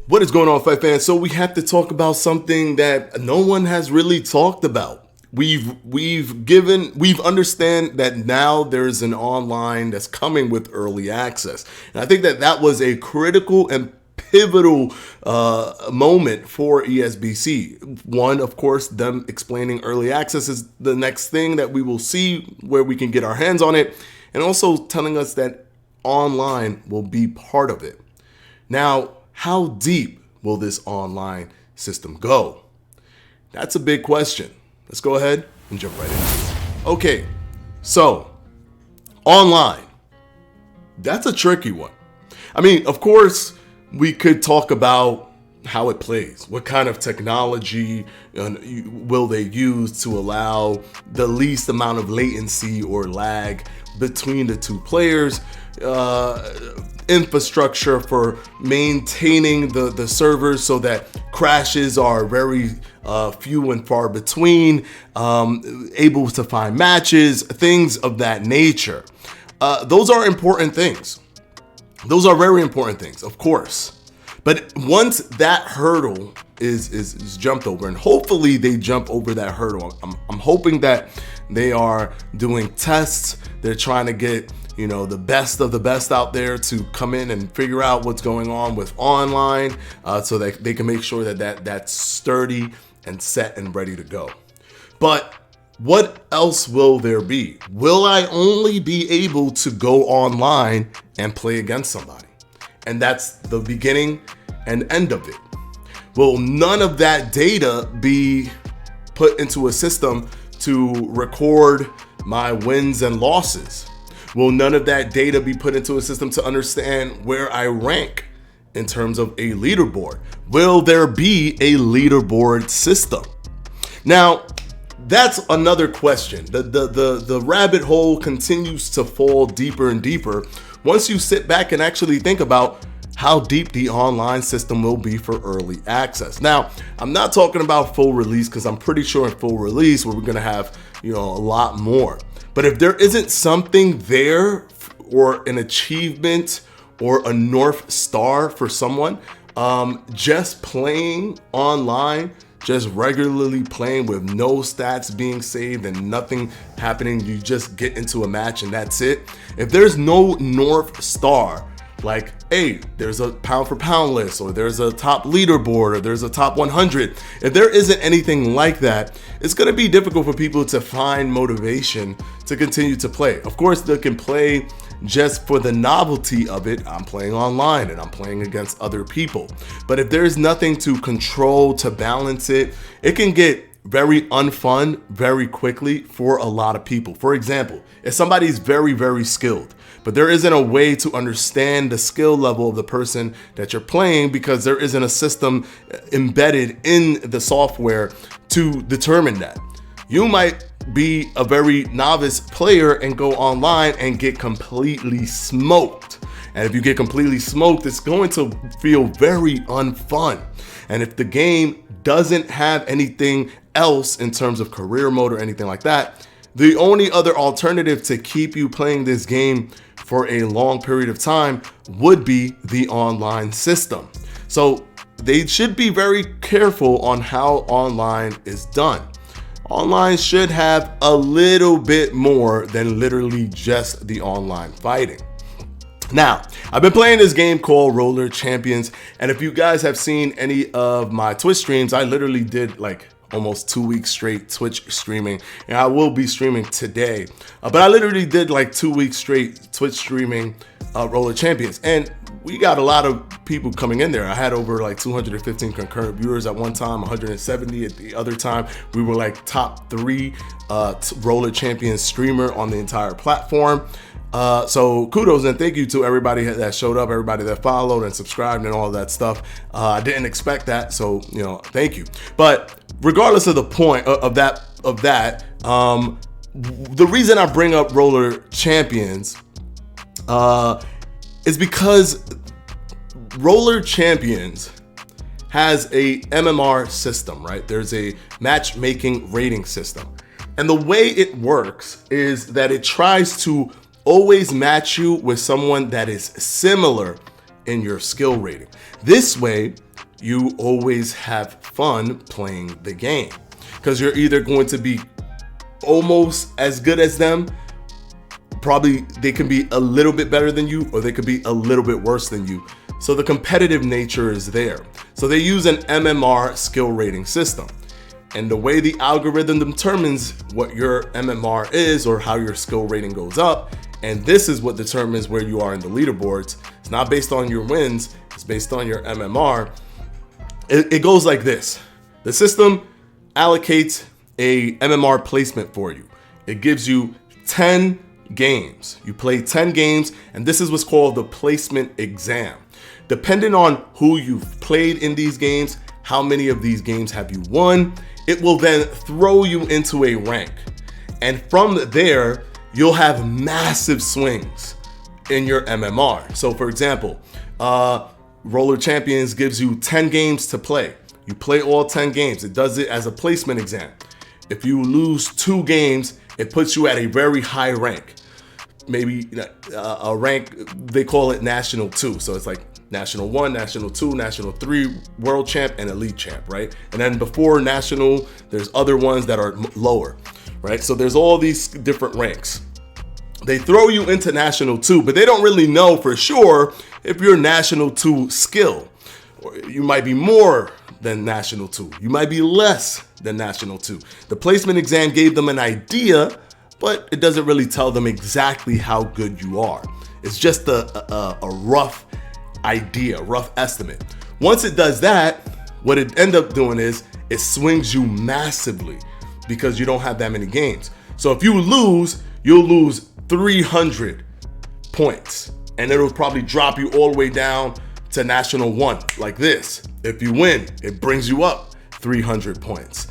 What is going on, fight fans? So we have to talk about something that no one has really talked about. We've understand that now there's an online that's coming with early access, and I think that was a critical and pivotal moment for ESBC. One, of course, them explaining early access is the next thing that we will see where we can get our hands on it, and also telling us that online will be part of it. Now, how deep will this online system go? That's a big question. Let's go ahead and jump right in. Okay, so online, that's a tricky one. I mean, of course, we could talk about how it plays. What kind of technology will they use to allow the least amount of latency or lag between the two players? Infrastructure for maintaining the servers so that crashes are very few and far between, able to find matches, things of that nature. Those are important things. Those are very important things, of course. But once that hurdle is jumped over, and hopefully they jump over that hurdle, I'm hoping that they are doing tests. They're trying to get the best of the best out there to come in and figure out what's going on with online, so that they can make sure that's sturdy and set and ready to go. But what else will there be? Will I only be able to go online and play against somebody? And that's the beginning and end of it. Will none of that data be put into a system to record my wins and losses? Will none of that data be put into a system to understand where I rank in terms of a leaderboard? Will there be a leaderboard system? Now, that's another question. The rabbit hole continues to fall deeper and deeper once you sit back and actually think about how deep the online system will be for early access. Now, I'm not talking about full release, because I'm pretty sure in full release we're going to have a lot more. But if there isn't something there, or an achievement or a North Star for someone, just playing online, just regularly playing with no stats being saved and nothing happening, you just get into a match and that's it. If there's no North Star, like, hey, there's a pound for pound list, or there's a top leaderboard, or there's a top 100. If there isn't anything like that, it's going to be difficult for people to find motivation to continue to play. Of course, they can play just for the novelty of it. I'm playing online and I'm playing against other people. But if there's nothing to control, to balance it, it can get very unfun very quickly for a lot of people. For example, if somebody's very, very skilled, but there isn't a way to understand the skill level of the person that you're playing, because there isn't a system embedded in the software to determine that. You might be a very novice player and go online and get completely smoked. And if you get completely smoked, it's going to feel very unfun. And if the game doesn't have anything else in terms of career mode or anything like that, the only other alternative to keep you playing this game for a long period of time would be the online system. So they should be very careful on how online is done. Online should have a little bit more than literally just the online fighting. Now, I've been playing this game called Roller Champions, and if you guys have seen any of my Twitch streams, I literally did like almost 2 weeks straight Twitch streaming, and I will be streaming today. But I literally did like 2 weeks straight Twitch streaming Roller Champions, and we got a lot of people coming in there. I had over like 215 concurrent viewers at one time, 170 at the other time. We were like top 3 Roller Champions streamer on the entire platform. So kudos and thank you to everybody that showed up, everybody that followed and subscribed and all of that stuff. I didn't expect that, so thank you. But regardless of the point of that, the reason I bring up Roller Champions is because Roller Champions has a MMR system, right? There's a matchmaking rating system. And the way it works is that it tries to always match you with someone that is similar in your skill rating. This way, you always have fun playing the game, because you're either going to be almost as good as them, probably they can be a little bit better than you, or they could be a little bit worse than you. So the competitive nature is there. So they use an MMR skill rating system. And the way the algorithm determines what your MMR is, or how your skill rating goes up, and this is what determines where you are in the leaderboards. It's not based on your wins, it's based on your MMR. It goes like this. The system allocates a MMR placement for you. It gives you 10 games. You play 10 games, and this is what's called the placement exam. Depending on who you've played in these games, how many of these games have you won, it will then throw you into a rank. And from there, you'll have massive swings in your MMR. So for example, Roller Champions gives you 10 games to play. You play all 10 games. It does it as a placement exam. If you lose 2 games, it puts you at a very high rank. Maybe a rank, they call it National 2. So it's like National 1, National 2, National 3, World Champ, and Elite Champ, right? And then before National, there's other ones that are lower, right? So there's all these different ranks. They throw you into National 2, but they don't really know for sure if you're National 2 skill. Or you might be more than National 2. You might be less than National 2. The placement exam gave them an idea, but it doesn't really tell them exactly how good you are. It's just a rough idea, rough estimate. Once it does that, what it ends up doing is it swings you massively because you don't have that many games. So if you lose, you'll lose 300 points, and it'll probably drop you all the way down to National 1 like this. If you win, it brings you up 300 points.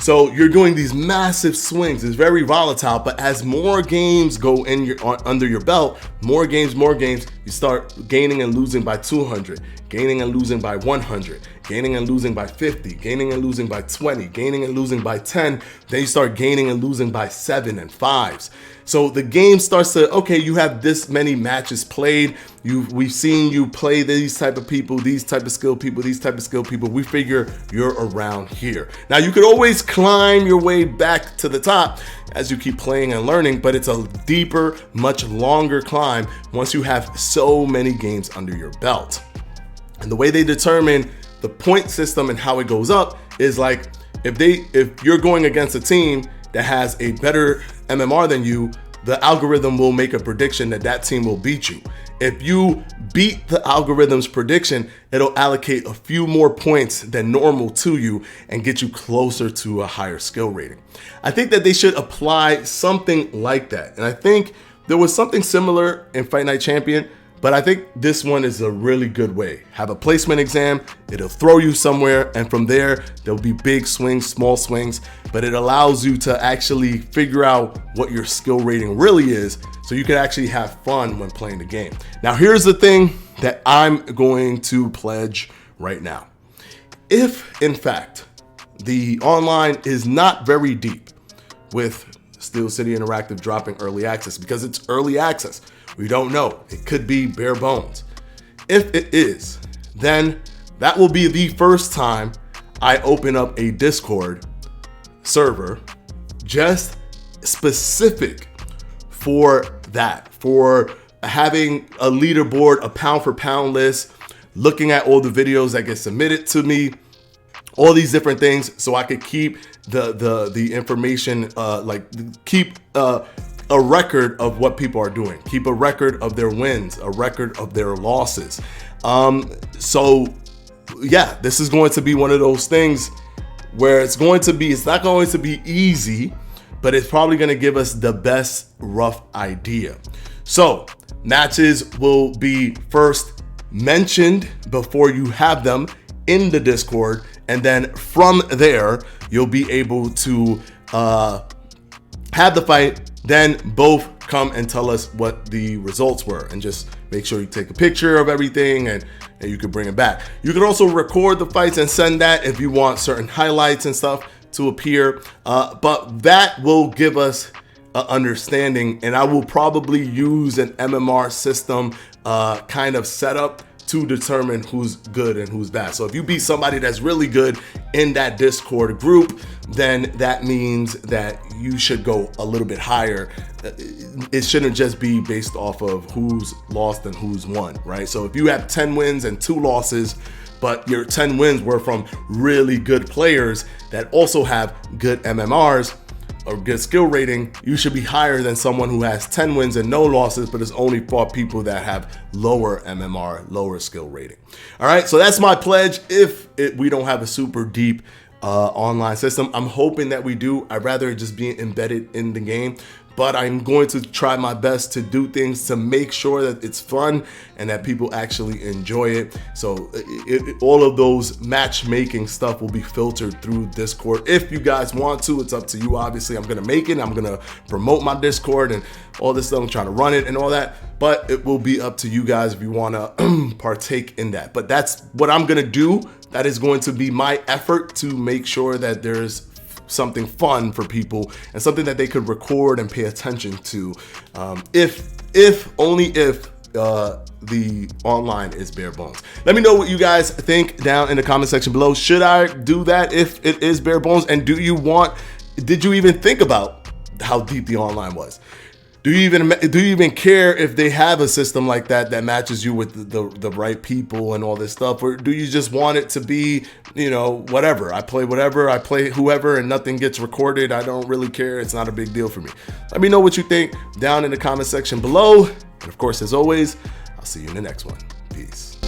So you're doing these massive swings. It's very volatile, but as more games go in under your belt, more games, you start gaining and losing by 200, gaining and losing by 100, gaining and losing by 50, gaining and losing by 20, gaining and losing by 10. Then you start gaining and losing by 7 and 5s. So the game starts to, okay, you have this many matches played. We've seen you play these type of people, these type of skill people, these type of skill people. We figure you're around here. Now you could always climb your way back to the top as you keep playing and learning, but it's a deeper, much longer climb once you have so many games under your belt. And the way they determine the point system and how it goes up is like, if you're going against a team that has a better MMR than you, the algorithm will make a prediction that team will beat you. If you beat the algorithm's prediction, it'll allocate a few more points than normal to you and get you closer to a higher skill rating. I think that they should apply something like that. And I think there was something similar in Fight Night Champion, but I think this one is a really good way. Have a placement exam, it'll throw you somewhere, and from there, there'll be big swings, small swings, but it allows you to actually figure out what your skill rating really is, so you can actually have fun when playing the game. Now, here's the thing that I'm going to pledge right now. If, in fact, the online is not very deep with Steel City Interactive dropping early access, because it's early access, we don't know. It could be bare bones. If it is, then that will be the first time I open up a Discord server just specific for that, for having a leaderboard, a pound for pound list, looking at all the videos that get submitted to me, all these different things, so I could keep the information, keep a record of what people are doing, keep a record of their wins, a record of their losses. So yeah, this is going to be one of those things where it's not going to be easy, but it's probably going to give us the best rough idea. So matches will be first mentioned before you have them in the Discord, and then from there you'll be able to have the fight. Then both come and tell us what the results were, and just make sure you take a picture of everything and you can bring it back. You can also record the fights and send that if you want certain highlights and stuff to appear, but that will give us an understanding, and I will probably use an MMR system kind of setup to determine who's good and who's bad. So if you beat somebody that's really good in that Discord group, then that means that you should go a little bit higher. It shouldn't just be based off of who's lost and who's won, right? So if you have 10 wins and 2 losses, but your 10 wins were from really good players that also have good MMRs or good skill rating, you should be higher than someone who has 10 wins and no losses, but has only fought people that have lower MMR, lower skill rating. All right, so that's my pledge. If we don't have a super deep online system, I'm hoping that we do. I'd rather it just be embedded in the game, but I'm going to try my best to do things to make sure that it's fun and that people actually enjoy it. So all of those matchmaking stuff will be filtered through Discord. If you guys want to, it's up to you. Obviously, I'm gonna make it. I'm gonna promote my Discord and all this stuff. I'm trying to run it and all that, but it will be up to you guys if you wanna partake in that. But that's what I'm gonna do. That is going to be my effort to make sure that there's something fun for people and something that they could record and pay attention to, only if the online is bare bones. Let me know what you guys think down in the comment section below. Should I do that if it is bare bones? And did you even think about how deep the online was? Do you even care if they have a system like that matches you with the right people and all this stuff? Or do you just want it to be, whatever? I play whoever and nothing gets recorded. I don't really care. It's not a big deal for me. Let me know what you think down in the comment section below. And of course, as always, I'll see you in the next one. Peace.